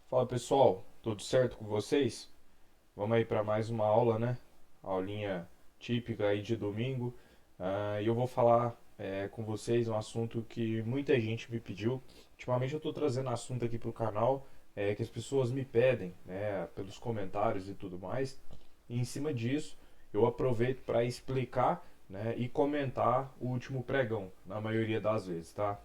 Fala pessoal, tudo certo com vocês? Vamos aí para mais uma aula, né? Aulinha típica aí de domingo. E eu vou falar com vocês um assunto que muita gente me pediu. Ultimamente eu estou trazendo assunto aqui para o canal que as pessoas me pedem, né? Pelos comentários e tudo mais. E em cima disso eu aproveito para explicar, né? E comentar o último pregão, na maioria das vezes, tá?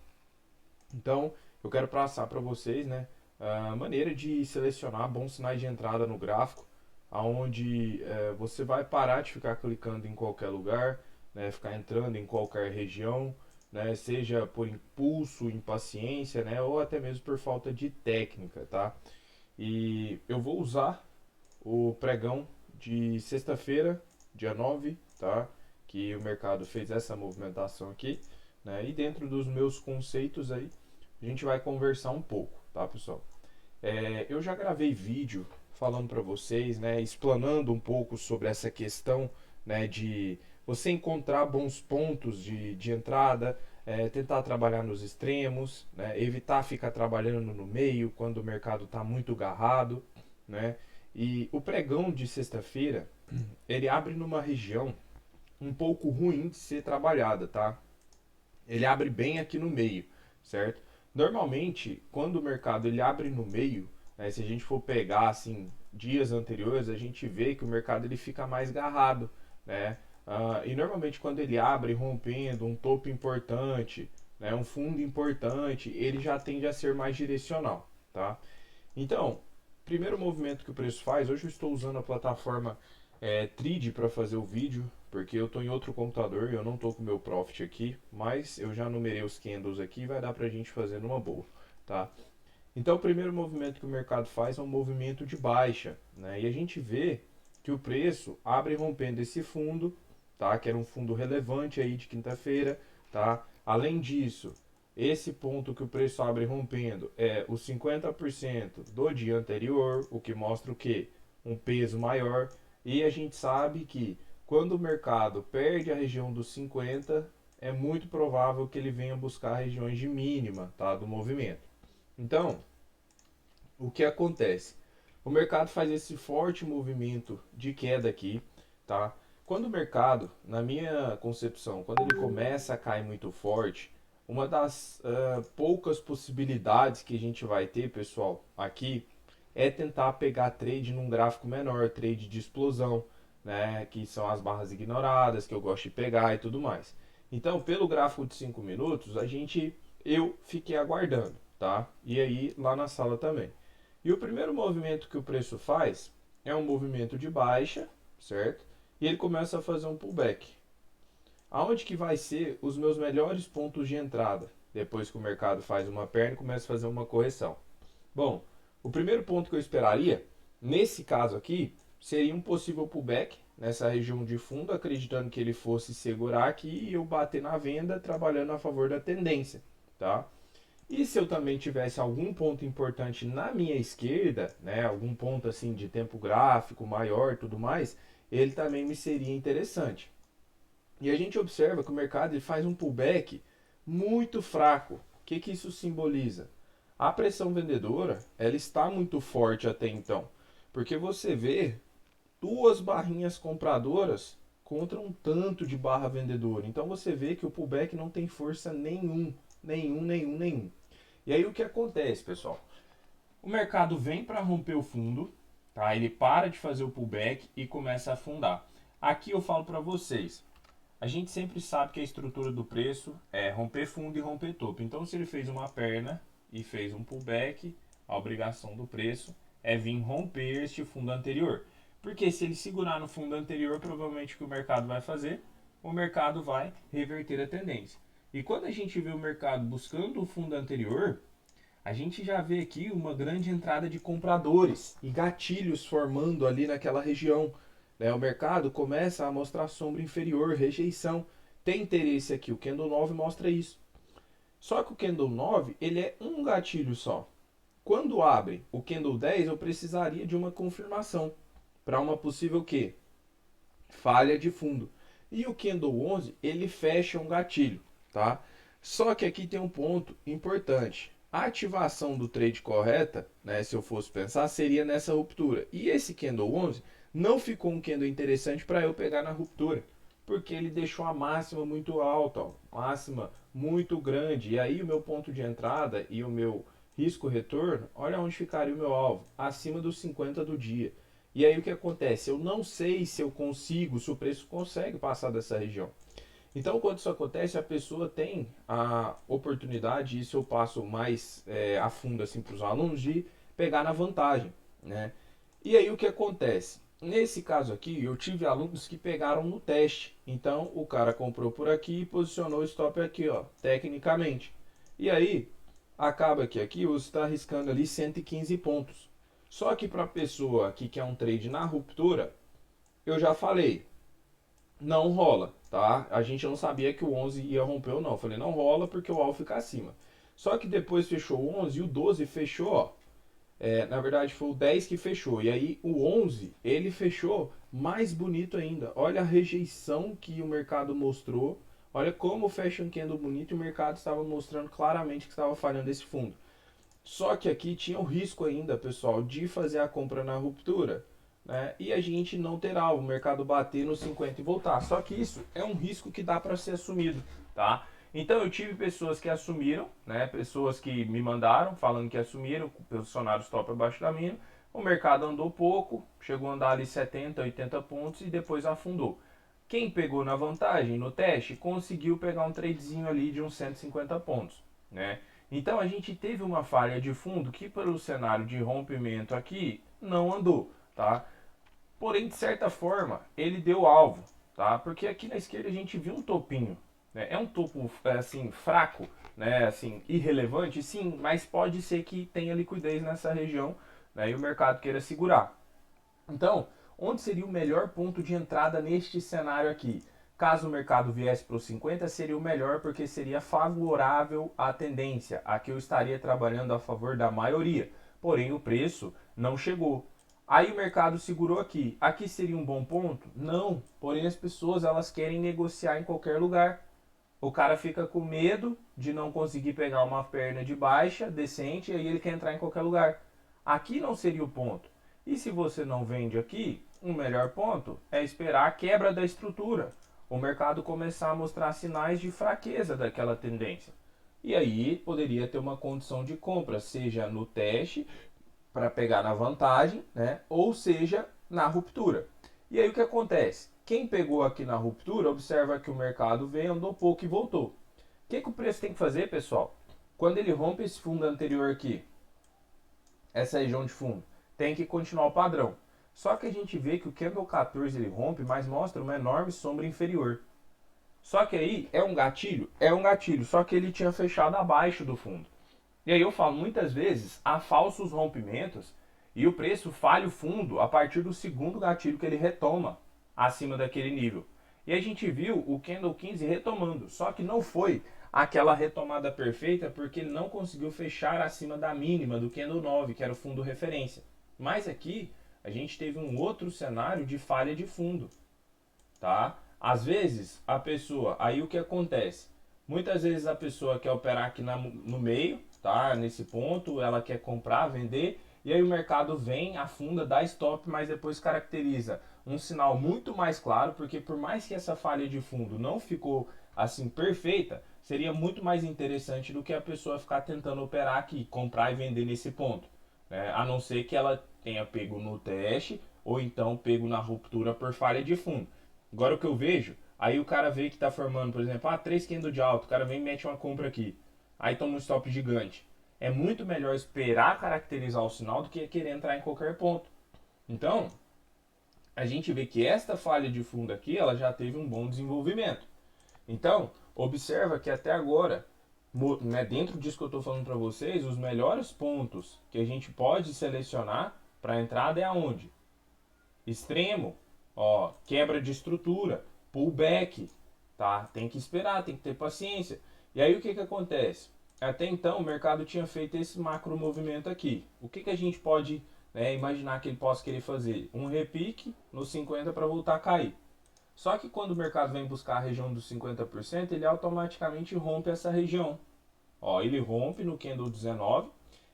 Então, eu quero passar para vocês, né, a maneira de selecionar bons sinais de entrada no gráfico, aonde você vai parar de ficar clicando em qualquer lugar, né, ficar entrando em qualquer região, né, seja por impulso, impaciência, né, ou até mesmo por falta de técnica, tá? E eu vou usar o pregão de sexta-feira, dia 9, tá? Que o mercado fez essa movimentação aqui, né? E dentro dos meus conceitos aí, a gente vai conversar um pouco, tá, pessoal? Eu já gravei vídeo falando para vocês, né, explanando um pouco sobre essa questão, né, de você encontrar bons pontos de entrada, tentar trabalhar nos extremos, né, evitar ficar trabalhando no meio quando o mercado está muito garrado, né? E o pregão de sexta-feira, ele abre numa região um pouco ruim de ser trabalhada, tá? Ele abre bem aqui no meio, certo? Normalmente, quando o mercado ele abre no meio, né, se a gente for pegar assim dias anteriores, a gente vê que o mercado ele fica mais garrado, né? E normalmente quando ele abre rompendo um topo importante, né, um fundo importante, ele já tende a ser mais direcional, tá? Então, primeiro movimento que o preço faz, hoje eu estou usando a plataforma Tride para fazer o vídeo, porque eu estou em outro computador e eu não estou com o meu Profit aqui, mas eu já numerei os candles aqui e vai dar para a gente fazer numa boa, tá? Então, o primeiro movimento que o mercado faz é um movimento de baixa, né? E a gente vê que o preço abre rompendo esse fundo, tá? Que era um fundo relevante aí de quinta-feira, tá? Além disso, esse ponto que o preço abre rompendo é os 50% do dia anterior, o que mostra o quê? Um peso maior. E a gente sabe que quando o mercado perde a região dos 50, é muito provável que ele venha buscar regiões de mínima, tá? Do movimento. Então, o que acontece? O mercado faz esse forte movimento de queda aqui, tá? Quando o mercado, na minha concepção, quando ele começa a cair muito forte, uma das poucas possibilidades que a gente vai ter, pessoal, aqui é tentar pegar trade num gráfico menor, trade de explosão, né? Que são as barras ignoradas, que eu gosto de pegar e tudo mais. Então, pelo gráfico de 5 minutos, eu fiquei aguardando, tá? E aí lá na sala também. E o primeiro movimento que o preço faz é um movimento de baixa, certo? E ele começa a fazer um pullback. Aonde que vai ser os meus melhores pontos de entrada? Depois que o mercado faz uma perna e começa a fazer uma correção. Bom, o primeiro ponto que eu esperaria, nesse caso aqui, seria um possível pullback nessa região de fundo, acreditando que ele fosse segurar aqui e eu bater na venda, trabalhando a favor da tendência, tá? E se eu também tivesse algum ponto importante na minha esquerda, né, algum ponto assim de tempo gráfico maior, tudo mais, ele também me seria interessante. E a gente observa que o mercado ele faz um pullback muito fraco. O que, que isso simboliza? A pressão vendedora ela está muito forte até então, porque você vê duas barrinhas compradoras contra um tanto de barra vendedora. Então você vê que o pullback não tem força nenhum. E aí o que acontece, pessoal? O mercado vem para romper o fundo, tá? Ele para de fazer o pullback e começa a afundar. Aqui eu falo para vocês, a gente sempre sabe que a estrutura do preço é romper fundo e romper topo. Então, se ele fez uma perna e fez um pullback, a obrigação do preço é vir romper este fundo anterior. Porque se ele segurar no fundo anterior, provavelmente o que o mercado vai fazer? O mercado vai reverter a tendência. E quando a gente vê o mercado buscando o fundo anterior, a gente já vê aqui uma grande entrada de compradores e gatilhos formando ali naquela região. Né? O mercado começa a mostrar sombra inferior, rejeição. Tem interesse aqui, o Candle 9 mostra isso. Só que o Candle 9 ele é um gatilho só. Quando abre o Candle 10, eu precisaria de uma confirmação para uma possível quê? Falha de fundo. E o Candle 11 ele fecha um gatilho, tá? Só que aqui tem um ponto importante. A ativação do trade correta, né, se eu fosse pensar, seria nessa ruptura. E esse candle 11 não ficou um candle interessante para eu pegar na ruptura, porque ele deixou a máxima muito alta, ó, máxima muito grande. E aí o meu ponto de entrada e o meu risco retorno, olha onde ficaria o meu alvo, acima dos 50 do dia. E aí o que acontece? Eu não sei se eu consigo, se o preço consegue passar dessa região. Então, quando isso acontece, a pessoa tem a oportunidade, e isso eu passo mais a fundo assim, para os alunos, de pegar na vantagem. Né? E aí o que acontece? Nesse caso aqui, eu tive alunos que pegaram no teste. Então, o cara comprou por aqui e posicionou o stop aqui, ó, tecnicamente. E aí, acaba que aqui você está arriscando ali 115 pontos. Só que para a pessoa que quer um trade na ruptura, eu já falei, não rola, tá? A gente não sabia que o 11 ia romper ou não. Eu falei, não rola porque o alvo fica acima. Só que depois fechou o 11 e o 12 fechou, ó. Na verdade foi o 10 que fechou. E aí o 11, ele fechou mais bonito ainda. Olha a rejeição que o mercado mostrou. Olha como fecha um candle bonito e o mercado estava mostrando claramente que estava falhando esse fundo. Só que aqui tinha o risco ainda, pessoal, de fazer a compra na ruptura, né? E a gente não terá o mercado bater no 50 e voltar. Só que isso é um risco que dá para ser assumido, tá? Então eu tive pessoas que assumiram, né? Pessoas que me mandaram falando que assumiram, posicionaram stop abaixo da mínima. O mercado andou pouco, chegou a andar ali 70, 80 pontos e depois afundou. Quem pegou na vantagem no teste conseguiu pegar um tradezinho ali de uns 150 pontos, né? Então a gente teve uma falha de fundo que pelo cenário de rompimento aqui não andou, tá? Porém, de certa forma, ele deu alvo, tá? Porque aqui na esquerda a gente viu um topinho, né? É um topo assim fraco, né? Assim irrelevante, sim, mas pode ser que tenha liquidez nessa região, né? E o mercado queira segurar. Então, onde seria o melhor ponto de entrada neste cenário aqui? Caso o mercado viesse para os 50, seria o melhor porque seria favorável à tendência. Aqui eu estaria trabalhando a favor da maioria, porém o preço não chegou. Aí o mercado segurou aqui. Aqui seria um bom ponto? Não, porém as pessoas elas querem negociar em qualquer lugar. O cara fica com medo de não conseguir pegar uma perna de baixa decente e aí ele quer entrar em qualquer lugar. Aqui não seria o ponto. E se você não vende aqui, o melhor ponto é esperar a quebra da estrutura. O mercado começar a mostrar sinais de fraqueza daquela tendência. E aí poderia ter uma condição de compra, seja no teste para pegar na vantagem, né? Ou seja, na ruptura. E aí o que acontece? Quem pegou aqui na ruptura, observa que o mercado veio, andou pouco e voltou. O que o preço tem que fazer, pessoal? Quando ele rompe esse fundo anterior aqui, essa região de fundo, tem que continuar o padrão. Só que a gente vê que o candle 14 ele rompe, mas mostra uma enorme sombra inferior. Só que aí é um gatilho? É um gatilho, só que ele tinha fechado abaixo do fundo. E aí eu falo, muitas vezes há falsos rompimentos e o preço falha o fundo a partir do segundo gatilho que ele retoma acima daquele nível. E a gente viu o candle 15 retomando, só que não foi aquela retomada perfeita porque ele não conseguiu fechar acima da mínima do candle 9, que era o fundo referência. Mas aqui a gente teve um outro cenário de falha de fundo, tá? Às vezes a pessoa, aí o que acontece? Muitas vezes a pessoa quer operar aqui no meio, tá? Nesse ponto, ela quer comprar, vender, e aí o mercado vem, afunda, dá stop, mas depois caracteriza um sinal muito mais claro, porque por mais que essa falha de fundo não ficou assim perfeita, seria muito mais interessante do que a pessoa ficar tentando operar aqui, comprar e vender nesse ponto, né? A não ser que ela tenha pego no teste ou então pego na ruptura por falha de fundo. Agora o que eu vejo, aí o cara vê que tá formando, por exemplo, 3 candles de alto, o cara vem e mete uma compra aqui. Aí toma um stop gigante. É muito melhor esperar caracterizar o sinal do que querer entrar em qualquer ponto. Então, a gente vê que esta falha de fundo aqui, ela já teve um bom desenvolvimento. Então, observa que até agora, né, dentro disso que eu estou falando para vocês, os melhores pontos que a gente pode selecionar para a entrada é aonde? Extremo, ó, quebra de estrutura, pullback, tá? Tem que esperar, tem que ter paciência. E aí o que acontece? Até então o mercado tinha feito esse macro movimento aqui. O que a gente pode, né, imaginar que ele possa querer fazer? Um repique no 50 para voltar a cair. Só que quando o mercado vem buscar a região dos 50%, ele automaticamente rompe essa região. Ó, ele rompe no candle 19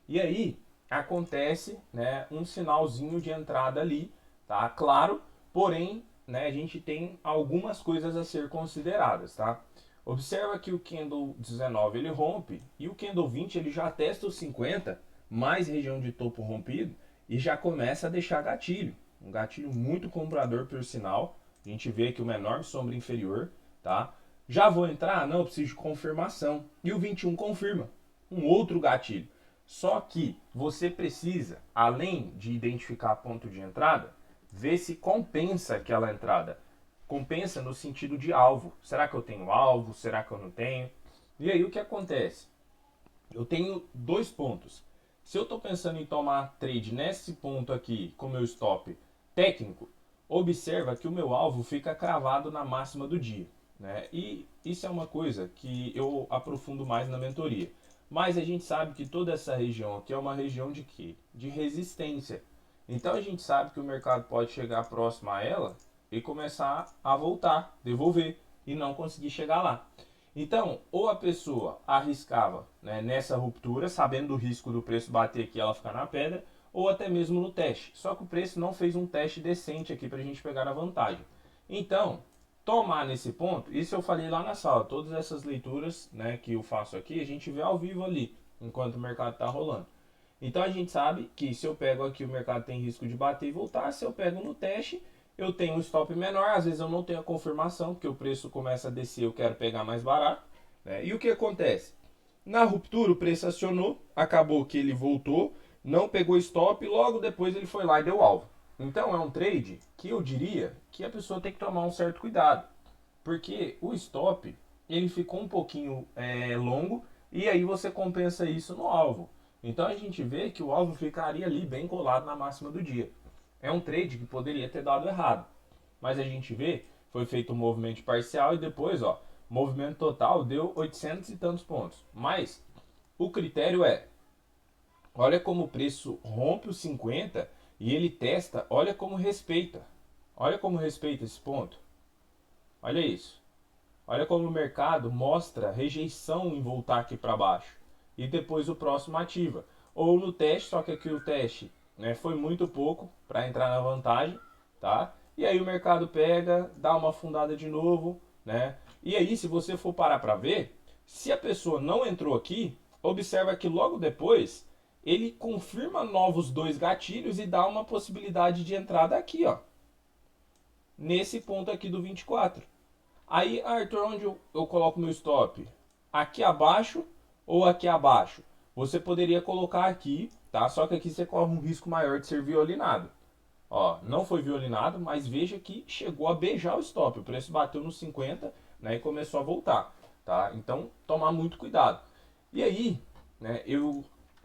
e aí acontece, né, um sinalzinho de entrada ali, tá? Claro, porém, né, a gente tem algumas coisas a ser consideradas, tá? Observa que o candle 19 ele rompe e o candle 20 ele já testa os 50, mais região de topo rompido e já começa a deixar gatilho. Um gatilho muito comprador por sinal. A gente vê aqui uma enorme sombra inferior, tá? Já vou entrar? Não, eu preciso de confirmação. E o 21 confirma. Um outro gatilho. Só que você precisa, além de identificar ponto de entrada, ver se compensa aquela entrada. Compensa no sentido de alvo. Será que eu tenho alvo? Será que eu não tenho? E aí o que acontece? Eu tenho dois pontos. Se eu estou pensando em tomar trade nesse ponto aqui com meu stop técnico, observa que o meu alvo fica cravado na máxima do dia, né? E isso é uma coisa que eu aprofundo mais na mentoria. Mas a gente sabe que toda essa região aqui é uma região de quê? De resistência. Então a gente sabe que o mercado pode chegar próximo a ela e começar a voltar, devolver e não conseguir chegar lá. Então, ou a pessoa arriscava, né, nessa ruptura, sabendo do risco do preço bater aqui e ela ficar na pedra, ou até mesmo no teste. Só que o preço não fez um teste decente aqui para a gente pegar a vantagem. Então, tomar nesse ponto, isso eu falei lá na sala, todas essas leituras, né, que eu faço aqui, a gente vê ao vivo ali, enquanto o mercado está rolando. Então a gente sabe que se eu pego aqui o mercado tem risco de bater e voltar, se eu pego no teste, eu tenho um stop menor, às vezes eu não tenho a confirmação, porque o preço começa a descer, eu quero pegar mais barato, né? E o que acontece? Na ruptura o preço acionou, acabou que ele voltou, não pegou stop, logo depois ele foi lá e deu alvo. Então é um trade que eu diria que a pessoa tem que tomar um certo cuidado, porque o stop ele ficou um pouquinho longo e aí você compensa isso no alvo. Então a gente vê que o alvo ficaria ali bem colado na máxima do dia. É um trade que poderia ter dado errado, mas a gente vê foi feito um movimento parcial e depois, ó, movimento total deu 800 e tantos pontos. Mas o critério é, olha como o preço rompe os 50 e ele testa, olha como respeita. Olha como respeita esse ponto. Olha isso. Olha como o mercado mostra rejeição em voltar aqui para baixo. E depois o próximo ativa. Ou no teste, só que aqui o teste, né, foi muito pouco para entrar na vantagem, tá? E aí o mercado pega, dá uma afundada de novo, né? E aí, se você for parar para ver, se a pessoa não entrou aqui, observa que logo depois ele confirma novos dois gatilhos e dá uma possibilidade de entrada aqui, ó. Nesse ponto aqui do 24. Aí, Arthur, onde eu coloco meu stop? Aqui abaixo ou aqui abaixo? Você poderia colocar aqui, tá? Só que aqui você corre um risco maior de ser violinado. Ó, não foi violinado, mas veja que chegou a beijar o stop. O preço bateu nos 50, né, e começou a voltar, tá? Então, tomar muito cuidado. E aí, né,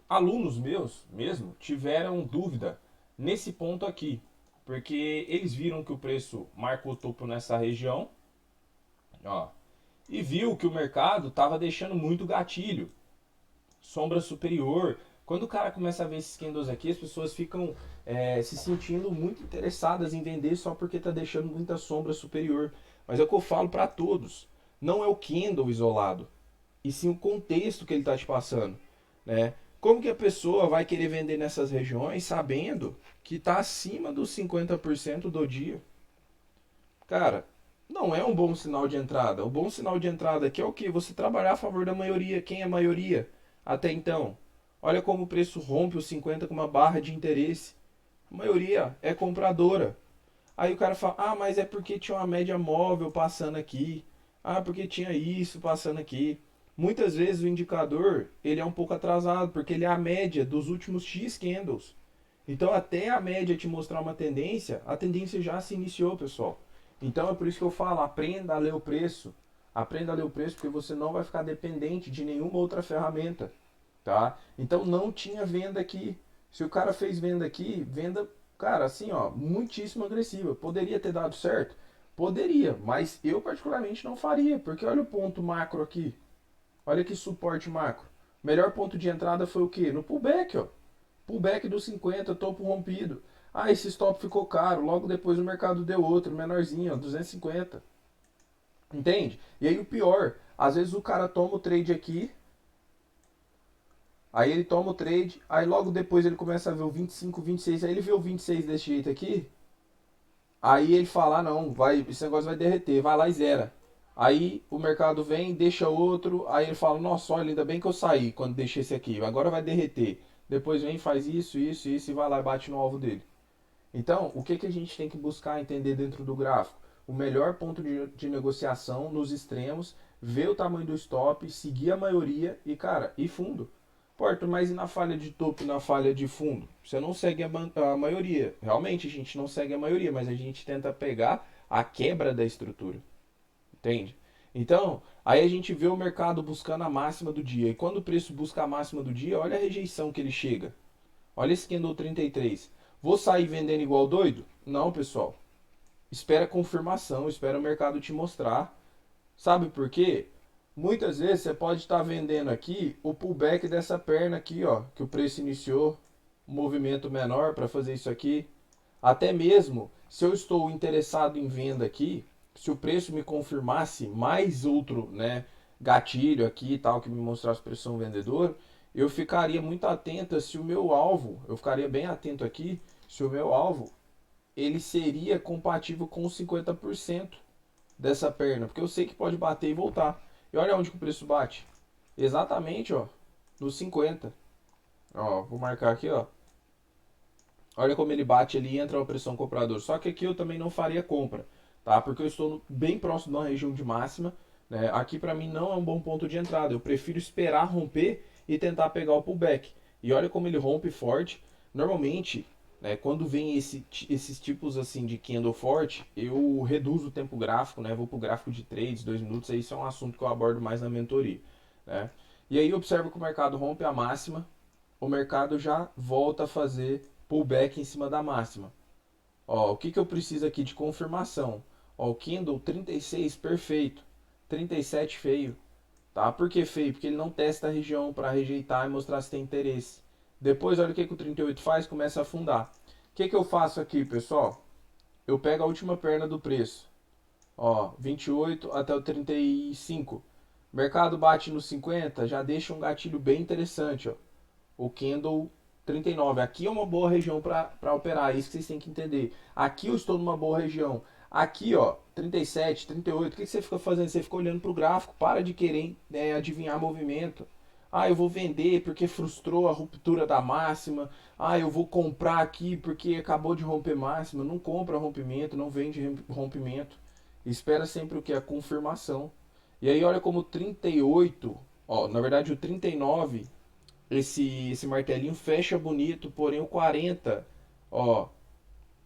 alunos meus mesmo tiveram dúvida nesse ponto aqui, porque eles viram que o preço marcou topo nessa região, ó, e viu que o mercado estava deixando muito gatilho, sombra superior. Quando o cara começa a ver esses candles aqui, as pessoas ficam se sentindo muito interessadas em vender só porque está deixando muita sombra superior. Mas é o que eu falo para todos: não é o candle isolado, e sim o contexto que ele está te passando, né? Como que a pessoa vai querer vender nessas regiões sabendo que está acima dos 50% do dia? Cara, não é um bom sinal de entrada. O bom sinal de entrada aqui é o que? Você trabalhar a favor da maioria. Quem é a maioria? Até então. Olha como o preço rompe os 50 com uma barra de interesse. A maioria é compradora. Aí o cara fala, ah, mas é porque tinha uma média móvel passando aqui. Ah, porque tinha isso passando aqui. Muitas vezes o indicador ele é um pouco atrasado, porque ele é a média dos últimos X candles. Então até a média te mostrar uma tendência, a tendência já se iniciou, pessoal. Então é por isso que eu falo, aprenda a ler o preço. Aprenda a ler o preço porque você não vai ficar dependente de nenhuma outra ferramenta, tá? Então não tinha venda aqui. Se o cara fez venda aqui, venda, cara, assim, ó, muitíssimo agressiva. Poderia ter dado certo? Poderia, mas eu particularmente não faria, porque olha o ponto macro aqui. Olha que suporte macro. Melhor ponto de entrada foi o quê? No pullback, ó. Pullback dos 50, topo rompido. Ah, esse stop ficou caro. Logo depois o mercado deu outro, menorzinho, ó, 250. Entende? E aí o pior, às vezes o cara toma o trade aqui, Aí ele toma o trade, aí logo depois ele começa a ver o 25, 26, aí ele vê o 26 desse jeito aqui, aí ele fala, ah, não, vai, esse negócio vai derreter, vai lá e zera. Aí o mercado vem, deixa outro, aí ele fala, nossa, olha, ainda bem que eu saí quando deixei esse aqui, agora vai derreter. Depois vem, faz isso, isso, isso e vai lá e bate no alvo dele. Então, o que, que a gente tem que buscar entender dentro do gráfico? O melhor ponto de negociação nos extremos, ver o tamanho do stop, seguir a maioria e, cara, e fundo. Porto, mas e na falha de topo e na falha de fundo? Você não segue a maioria. Realmente a gente não segue a maioria, mas a gente tenta pegar a quebra da estrutura. Entende? Então, aí a gente vê o mercado buscando a máxima do dia. E quando o preço busca a máxima do dia, olha a rejeição que ele chega. Olha esse candle 33. Vou sair vendendo igual doido? Não, pessoal. Espera a confirmação, espera o mercado te mostrar. Sabe por quê? Muitas vezes você pode estar vendendo aqui o pullback dessa perna aqui, ó, que o preço iniciou, um movimento menor para fazer isso aqui. Até mesmo se eu estou interessado em venda aqui, se o preço me confirmasse mais outro, né, gatilho aqui e tal que me mostrasse pressão vendedor, eu ficaria muito atento se o meu alvo, eu ficaria bem atento aqui, se o meu alvo ele seria compatível com os 50% dessa perna, porque eu sei que pode bater e voltar. E olha onde que o preço bate. Exatamente, ó, no 50. Ó, vou marcar aqui, ó. Olha como ele bate ali e entra a pressão comprador. Só que aqui eu também não faria compra, tá? Porque eu estou bem próximo da região de máxima, né? Aqui para mim não é um bom ponto de entrada. Eu prefiro esperar romper e tentar pegar o pullback. E olha como ele rompe forte. Normalmente, né, quando vem esses tipos assim de candle forte, eu reduzo o tempo gráfico, né? Vou pro gráfico de trades, 2 minutos. Isso é um assunto que eu abordo mais na mentoria, né? E aí observo que o mercado rompe a máxima, o mercado já volta a fazer pullback em cima da máxima. Ó, o que, que eu preciso aqui de confirmação? Ó, o Kindle 36 perfeito, 37 feio. Tá? Por que feio? Porque ele não testa a região para rejeitar e mostrar se tem interesse. Depois, olha o que, que o 38 faz, começa a afundar. O que, que eu faço aqui, pessoal? Eu pego a última perna do preço. Ó, 28 até o 35. Mercado bate no 50, já deixa um gatilho bem interessante, ó. O candle 39. Aqui é uma boa região para operar, é isso que vocês têm que entender. Aqui eu estou numa boa região. Aqui, ó, 37, 38. O que você fica fazendo? Você fica olhando para o gráfico, para de querer adivinhar movimento. Ah, eu vou vender porque frustrou a ruptura da máxima. Ah, eu vou comprar aqui porque acabou de romper máxima. Não compra rompimento, não vende rompimento. Espera sempre o que? A confirmação. E aí olha como o 38, ó, na verdade o 39 esse martelinho fecha bonito, porém o 40, ó,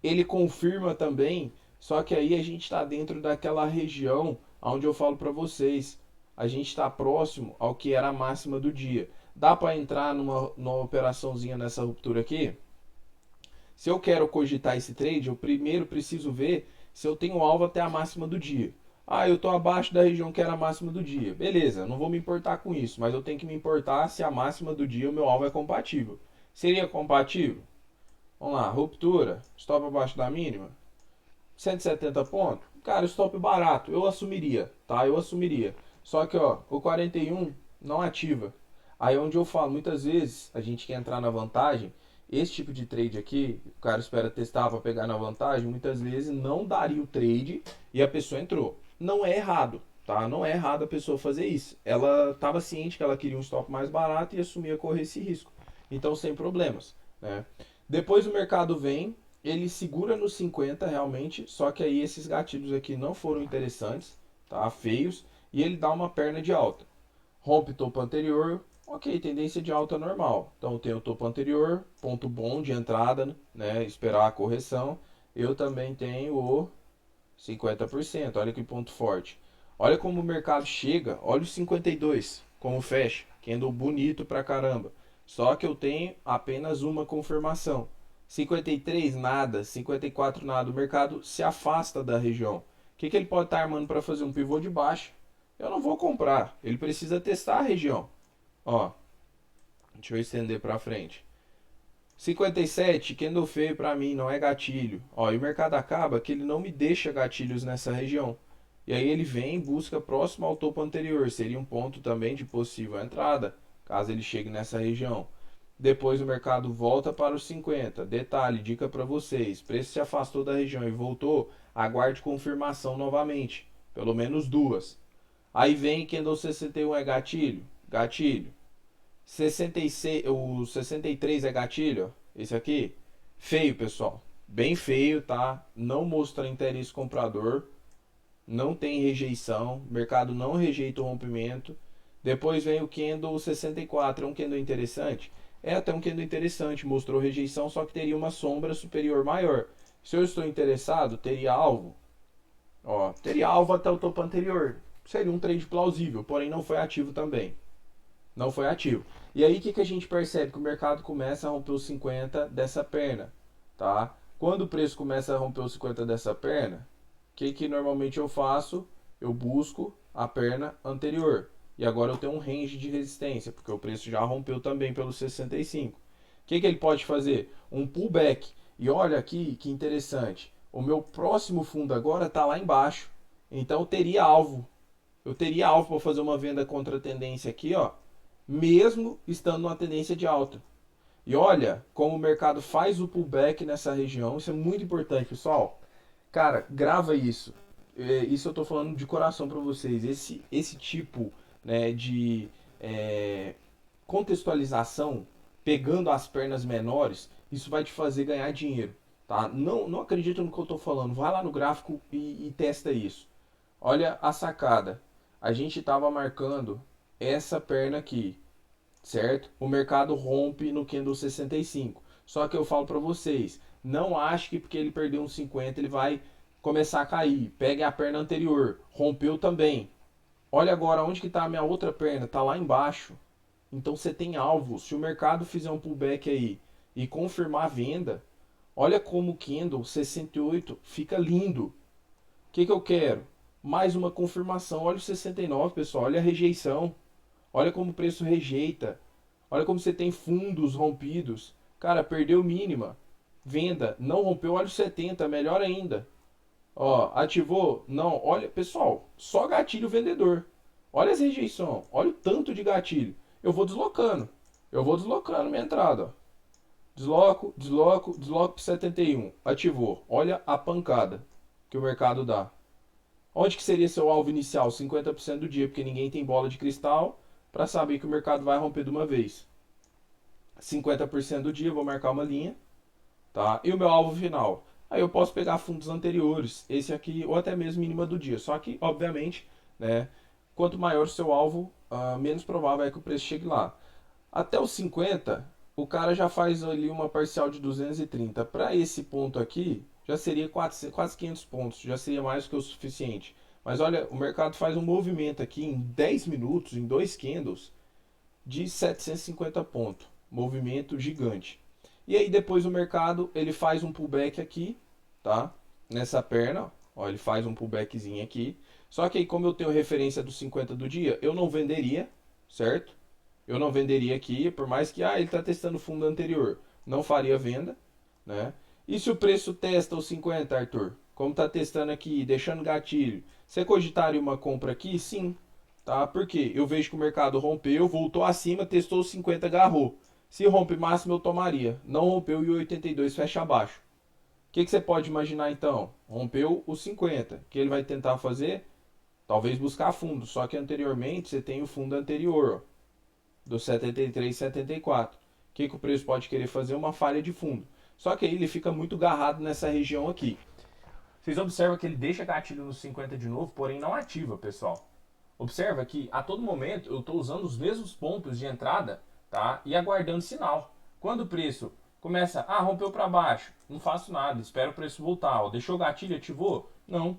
ele confirma também, só que aí a gente está dentro daquela região onde eu falo para vocês, a gente está próximo ao que era a máxima do dia. Dá para entrar numa operaçãozinha nessa ruptura aqui? Se eu quero cogitar esse trade, eu primeiro preciso ver se eu tenho alvo até a máxima do dia. Ah, eu estou abaixo da região que era a máxima do dia. Beleza, não vou me importar com isso, mas eu tenho que me importar se a máxima do dia o meu alvo é compatível. Seria compatível? Vamos lá, ruptura, stop abaixo da mínima, 170 pontos. Cara, stop barato, eu assumiria, tá? Eu assumiria. Só que, ó, o 41 não ativa. Aí onde eu falo, muitas vezes a gente quer entrar na vantagem, esse tipo de trade aqui, o cara espera testar para pegar na vantagem, muitas vezes não daria o trade e a pessoa entrou. Não é errado, tá? Não é errado a pessoa fazer isso. Ela estava ciente que ela queria um stop mais barato e assumia correr esse risco. Então, sem problemas, né? Depois o mercado vem, ele segura nos 50 realmente, só que aí esses gatilhos aqui não foram interessantes, tá? Feios, e ele dá uma perna de alta. Rompe topo anterior, ok, tendência de alta normal. Então tem o topo anterior, ponto bom de entrada, né? Esperar a correção. Eu também tenho o 50%, olha que ponto forte. Olha como o mercado chega, olha o 52, como fecha, que andou bonito pra caramba. Só que eu tenho apenas uma confirmação. 53 nada, 54 nada. O mercado se afasta da região. O que, que ele pode estar armando para fazer um pivô de baixo? Eu não vou comprar. Ele precisa testar a região. Ó, deixa eu estender para frente. 57, candle feio para mim, não é gatilho. Ó, e o mercado acaba que ele não me deixa gatilhos nessa região. E aí ele vem e busca próximo ao topo anterior. Seria um ponto também de possível entrada. caso ele chegue nessa região. Depois o mercado volta para os 50. Detalhe, dica para vocês: preço se afastou da região e voltou, aguarde confirmação novamente, pelo menos duas. Aí vem candle 61 é gatilho, gatilho. 66, o 63 é gatilho, ó, esse aqui, feio, pessoal, bem feio, tá? Não mostra interesse comprador, não tem rejeição, o mercado não rejeita o rompimento. Depois vem o candle 64, é um candle interessante? É até um candle interessante, mostrou rejeição, só que teria uma sombra superior maior. Se eu estou interessado, teria alvo, ó, teria alvo até o topo anterior. Seria um trade plausível, porém não foi ativo também. Não foi ativo. E aí o que a gente percebe? Que o mercado começa a romper os 50 dessa perna, tá? Quando o preço começa a romper os 50 dessa perna, o que normalmente eu faço? Eu busco a perna anterior. E agora eu tenho um range de resistência, porque o preço já rompeu também pelos 65. O que ele pode fazer? Um pullback. E olha aqui que interessante. O meu próximo fundo agora está lá embaixo. Então eu teria alvo. Eu teria alvo para fazer uma venda contra a tendência aqui, ó, mesmo estando numa tendência de alta. E olha como o mercado faz o pullback nessa região. Isso é muito importante, pessoal. Cara, grava isso. Isso eu estou falando de coração para vocês. Esse tipo, né, de contextualização, pegando as pernas menores, isso vai te fazer ganhar dinheiro. Tá? Não acredita no que eu estou falando. Vai lá no gráfico e testa isso. Olha a sacada. A gente estava marcando essa perna aqui, certo? O mercado rompe no candle 65. Só que eu falo para vocês, não ache que porque ele perdeu uns 50 ele vai começar a cair. Pegue a perna anterior, rompeu também. Olha agora onde que está a minha outra perna, está lá embaixo. Então você tem alvo. Se o mercado fizer um pullback aí e confirmar a venda, olha como o candle 68 fica lindo. O que eu quero? Mais uma confirmação. Olha o 69, pessoal. Olha a rejeição. Olha como o preço rejeita. Olha como você tem fundos rompidos. Cara, perdeu mínima. Venda. Não rompeu. Olha o 70. Melhor ainda. Ó, ativou? Não. Olha, pessoal. Só gatilho vendedor. Olha as rejeições. Olha o tanto de gatilho. Eu vou deslocando. Eu vou deslocando minha entrada. Ó. Desloco, desloco, desloco para 71. Ativou. Olha a pancada que o mercado dá. Onde que seria seu alvo inicial? 50% do dia, porque ninguém tem bola de cristal para saber que o mercado vai romper de uma vez. 50% do dia, vou marcar uma linha, tá? E o meu alvo final? Aí eu posso pegar fundos anteriores, esse aqui, ou até mesmo mínima do dia. Só que, obviamente, né, quanto maior o seu alvo, menos provável é que o preço chegue lá. Até os 50, o cara já faz ali uma parcial de 230. Para esse ponto aqui, já seria quase 500 pontos, já seria mais do que o suficiente. Mas olha, o mercado faz um movimento aqui em 10 minutos, em dois candles, de 750 pontos. Movimento gigante. E aí depois o mercado, ele faz um pullback aqui, tá? Nessa perna, ó, ele faz um pullbackzinho aqui. Só que aí como eu tenho referência dos 50 do dia, eu não venderia, certo? Eu não venderia aqui, por mais que ele está testando o fundo anterior. Não faria venda, né? E se o preço testa os 50, Arthur? Como está testando aqui, deixando gatilho, você cogitaria uma compra aqui? Sim, tá? Porque eu vejo que o mercado rompeu, voltou acima, testou os 50, agarrou. Se rompe máximo, eu tomaria. Não rompeu e o 82 fecha abaixo. O que você pode imaginar então? Rompeu os 50. O que ele vai tentar fazer? Talvez buscar fundo. Só que anteriormente você tem o fundo anterior, ó, do 73, 74. O que o preço pode querer fazer? Uma falha de fundo. Só que aí ele fica muito agarrado nessa região aqui. Vocês observam que ele deixa gatilho nos 50 de novo, porém não ativa, pessoal. Observa que a todo momento eu estou usando os mesmos pontos de entrada, tá? E aguardando sinal. Quando o preço começa, rompeu para baixo, não faço nada, espero o preço voltar. Ó, deixou o gatilho, ativou? Não.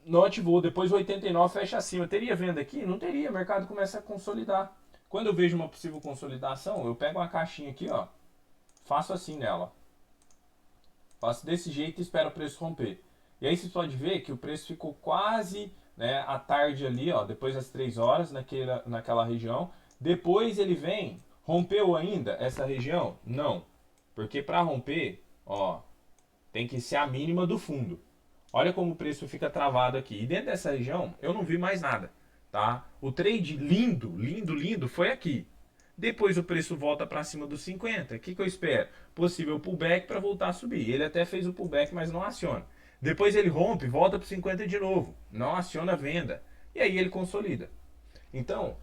Não ativou, depois o 89 fecha acima. Teria venda aqui? Não teria, o mercado começa a consolidar. Quando eu vejo uma possível consolidação, eu pego uma caixinha aqui, ó, faço assim nela. Faço desse jeito e espero o preço romper. E aí você pode ver que o preço ficou quase, né, à tarde ali, ó, depois das 3 horas naquela região. Depois ele vem, rompeu ainda essa região? Não. Porque para romper, ó, tem que ser a mínima do fundo. Olha como o preço fica travado aqui. E dentro dessa região, eu não vi mais nada, tá? O trade lindo, lindo, lindo foi aqui. depois o preço volta para cima dos 50. O que eu espero? Possível pullback para voltar a subir. Ele até fez o pullback, mas não aciona. Depois ele rompe, volta para 50 de novo, não aciona a venda. E aí ele consolida. Então,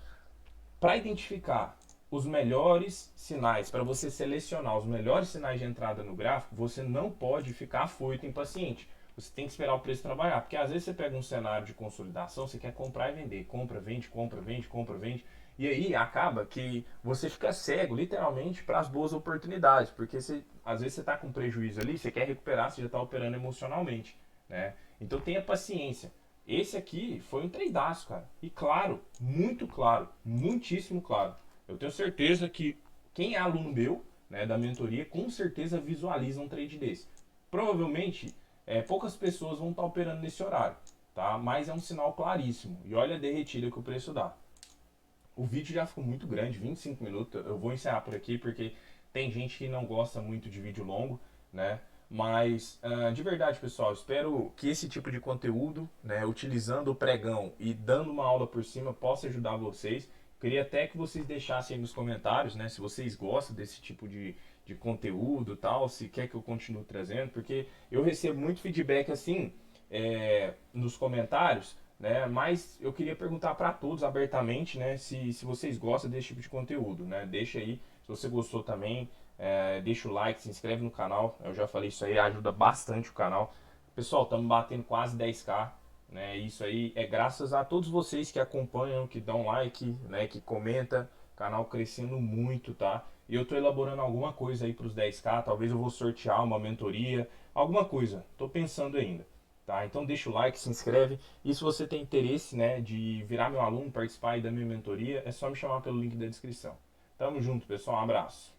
para identificar os melhores sinais, para você selecionar os melhores sinais de entrada no gráfico, você não pode ficar afoito, impaciente. Você tem que esperar o preço trabalhar, porque às vezes você pega um cenário de consolidação, você quer comprar e vender, compra, vende, compra, vende, compra, vende, e aí acaba que você fica cego, literalmente, para as boas oportunidades, porque você, às vezes você está com prejuízo ali, você quer recuperar, você já está operando emocionalmente, né? Então tenha paciência. Esse aqui foi um tradeaço, cara. E claro, muito claro, muitíssimo claro. Eu tenho certeza que quem é aluno meu, né, da mentoria, com certeza visualiza um trade desse. Provavelmente, poucas pessoas vão estar operando nesse horário, tá? Mas é um sinal claríssimo. E olha a derretida que o preço dá. O vídeo já ficou muito grande, 25 minutos. Eu vou encerrar por aqui porque tem gente que não gosta muito de vídeo longo, né? Mas, de verdade, pessoal, espero que esse tipo de conteúdo, né, utilizando o pregão e dando uma aula por cima, possa ajudar vocês. Queria até que vocês deixassem aí nos comentários, né, se vocês gostam desse tipo de conteúdo tal, se quer que eu continue trazendo, porque eu recebo muito feedback assim, nos comentários, né? Mas eu queria perguntar para todos abertamente, né, se vocês gostam desse tipo de conteúdo, né? Deixa aí, se você gostou também, deixa o like, se inscreve no canal. Eu já falei isso aí, ajuda bastante o canal. Pessoal, estamos batendo quase 10k, né? Isso aí é graças a todos vocês que acompanham, que dão like, né, que comenta, canal crescendo muito, tá? E eu tô elaborando alguma coisa aí para os 10k, talvez eu vou sortear uma mentoria, alguma coisa. Tô pensando ainda. Tá? Então deixa o like, se inscreve. E se você tem interesse, né, de virar meu aluno, participar aí da minha mentoria, é só me chamar pelo link da descrição. Tamo junto, pessoal. Um abraço.